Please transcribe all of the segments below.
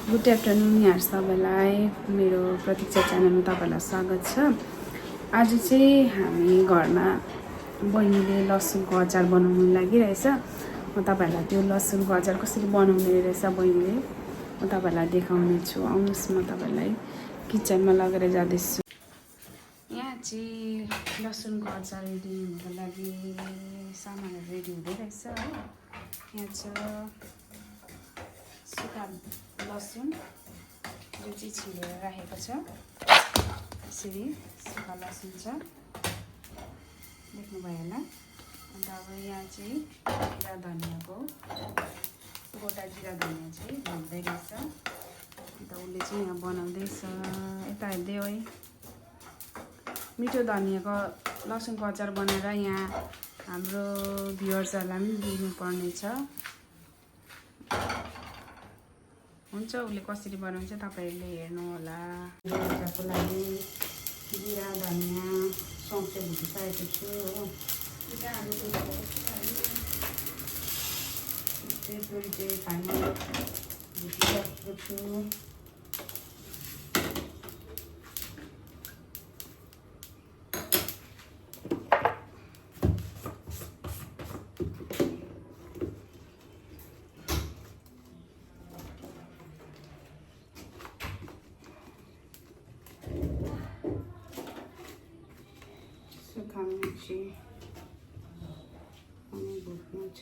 Good afternoon यहाँ सबैलाई मेरो प्रतीक्षा च्यानलमा तपाईँलाई स्वागत छ। आज चाहिँ हामी घरमा बहिनीले लसुनको अचार बनाउनु लागिरहेछ। म तपाईँहरूलाई त्यो लसुनको अचार कसरी बनाउने रहेछ बहिनीले म तपाईँहरूलाई देखाउने छु। आउनुहोस् म तपाईँलाई किचनमा लगेर जाँदैछु। यहाँ चाहिँ लसुनको अचार रेडी हुनको लागि सामानहरू रेडी हुँदै रहेछ हो। यहाँ छ सुक्खा लसुन जो चाहिँ छिलेर राखेको छ। यसरी सुक्खा लसुन छ, देख्नुभयो होला। अन्त अब यहाँ चाहिँ जिरा धनियाँको गोटा जिरा धनियाँ चाहिँ भुट्दै रहेछ। अन्त उसले चाहिँ यहाँ बनाउँदैछ। यता हेर्दै है, मिठो धनियाँको लसुनको अचार बनाएर यहाँ हाम्रो भ्युअर्सहरूलाई पनि दिनुपर्ने छ। हुन्छ, उसले कसरी बनाउँछ तपाईँहरूले हेर्नु होला। अचारको लागि जिरा धनियाँ सौँसे भुटिसकेको छु हो। त्यसरी चाहिँ फाइनल भुटिसकेको छु। सुक्खा मिर्ची अनि भुट्नु छ।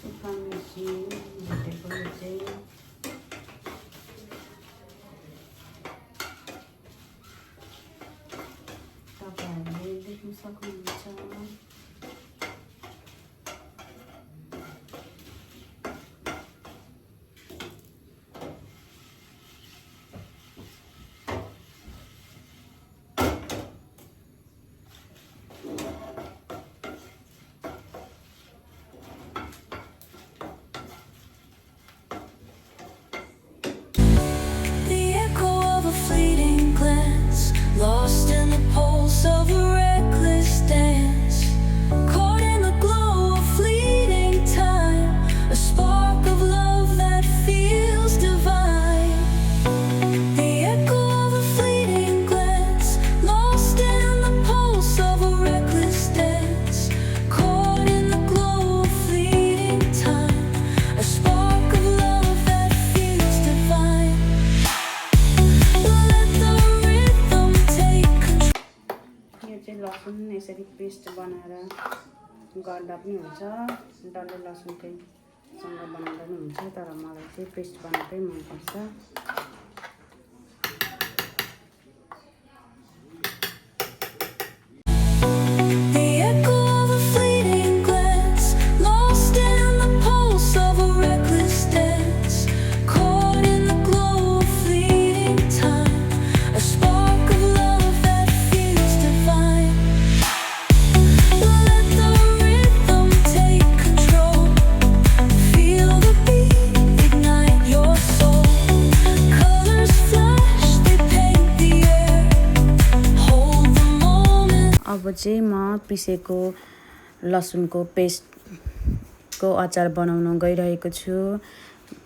सुक्खा मिर्ची भुटेको चाहिँ तपाईँहरूले देख्न सक्नुहुन्छ। Lost in the pulse of a reckless dance, caught in the glow of fleeting time, a spark of love that feels divine. The echo of a fleeting glance, lost in the pulse of a reckless dance, caught in the glow of fleeting time, a spark of love that feels divine. Let the rhythm take control. यो चाहिँ लसुन यसरी paste बनाएर गर्दा पनि हुन्छ, डल्लै लसुनकैसँग बनाउँदा पनि हुन्छ, तर मलाई चाहिँ पेस्ट बनाएकै मनपर्छ। The echo of a fleeting glance, lost in the pulse of a reckless dance, caught in the glow of fleeting time, a spark of love that feels divine. Let the rhythm take control, feel the beat, ignite your soul. Colors flash, they paint the air, hold the moment. अब चाहिँ म पिसेको लसुनको पेस्टको अचार बनाउन गइरहेको छु।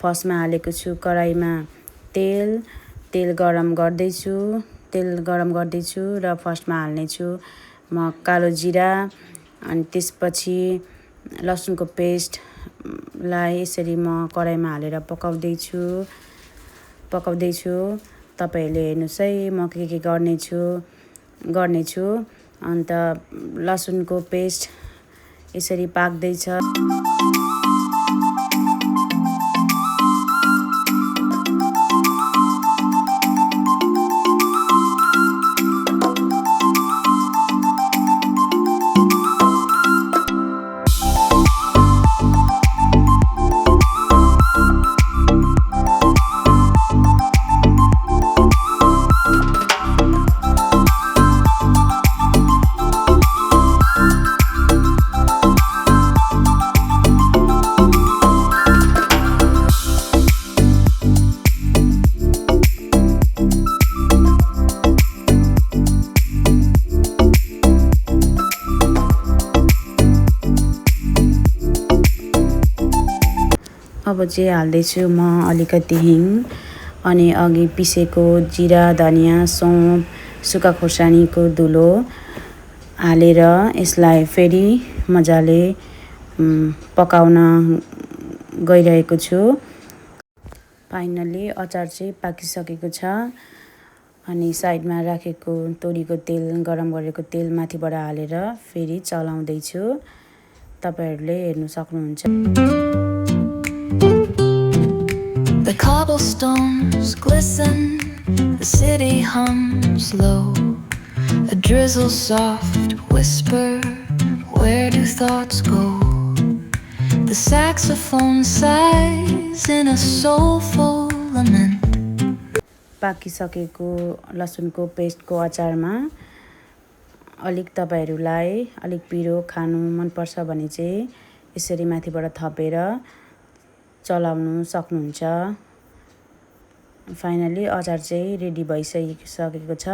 फर्स्टमा हालेको छु कराईमा तेल गरम गर्दैछु र फर्स्टमा हाल्ने छु म कालो जिरा, अनि त्यसपछि लसुनको पेस्टलाई यसरी म कराईमा हालेर पकाउँदैछु। तपाईँहरूले हेर्नुहोस् है, म के गर्नेछु। अन्त लसुनको पेस्ट यसरी पाक्दैछ। अब चाहिँ हाल्दैछु म अलिकति हिङ अनि अघि पिसेको जिरा धनियाँ सौँफ सुक्खा खोर्सानीको धुलो हालेर यसलाई फेरि मजाले पकाउन गइरहेको छु। फाइनली अचार चाहिँ पाकिसकेको छ अनि साइडमा राखेको तोरीको तेल गरम गरेको तेल माथिबाट हालेर फेरि चलाउँदैछु। तपाईहरुले हेर्न सक्नुहुन्छ। The cobblestones glisten, the city hums low. A drizzle soft whisper, where do thoughts go? The saxophone sighs in a soulful lament. पाकिसकेको लसुनको पेस्टको अचारमा अलिक तपाईहरुलाई अलिक पिरो खानु मन पर्छ भने चाहिँ यसरी माथिबाट थपेर चलाउनु सक्नुहुन्छ। फाइनली अचार चाहिँ रेडी भइसकेको छ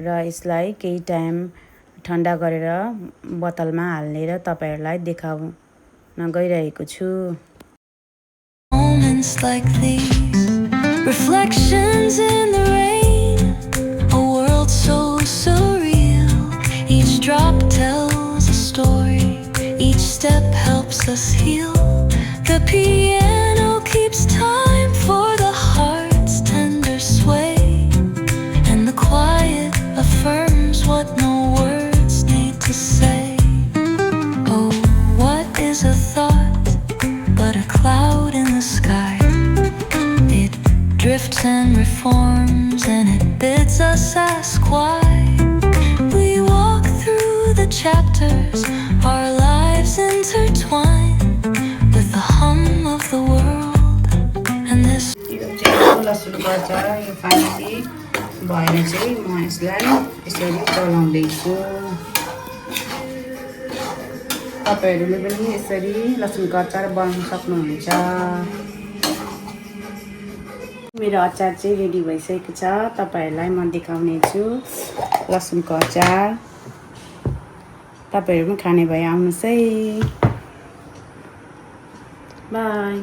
र यसलाई केही टाइम ठन्डा गरेर बोतलमा हालेर तपाईहरुलाई देखाउन गइरहेको छु। Moments like these, reflections in the rain, a world so surreal. Each drop tells a story, each step helps us heal. The piano keeps time for the heart's tender sway, and the quiet affirms what no words need to say. Oh, what is a thought but a cloud in the sky? It drifts and reforms and it bids us ask why. We walk through the chapters, our lives intertwine with the hum of the world and this. लसुनको अचार यो finally भएर चाहिँ म यसलाई यसरी चलाउँदैछु। तपाईहरुले पनि यसरी लसुनको अचार बनाउन सक्नुहुन्छ। मेरो अचार चाहिँ रेडी भइसकेको छ। तपाईहरुलाई म देखाउने छु लसुनको अचार। तपाईहरु पनि खाने भए आउनुस् है। बाइ।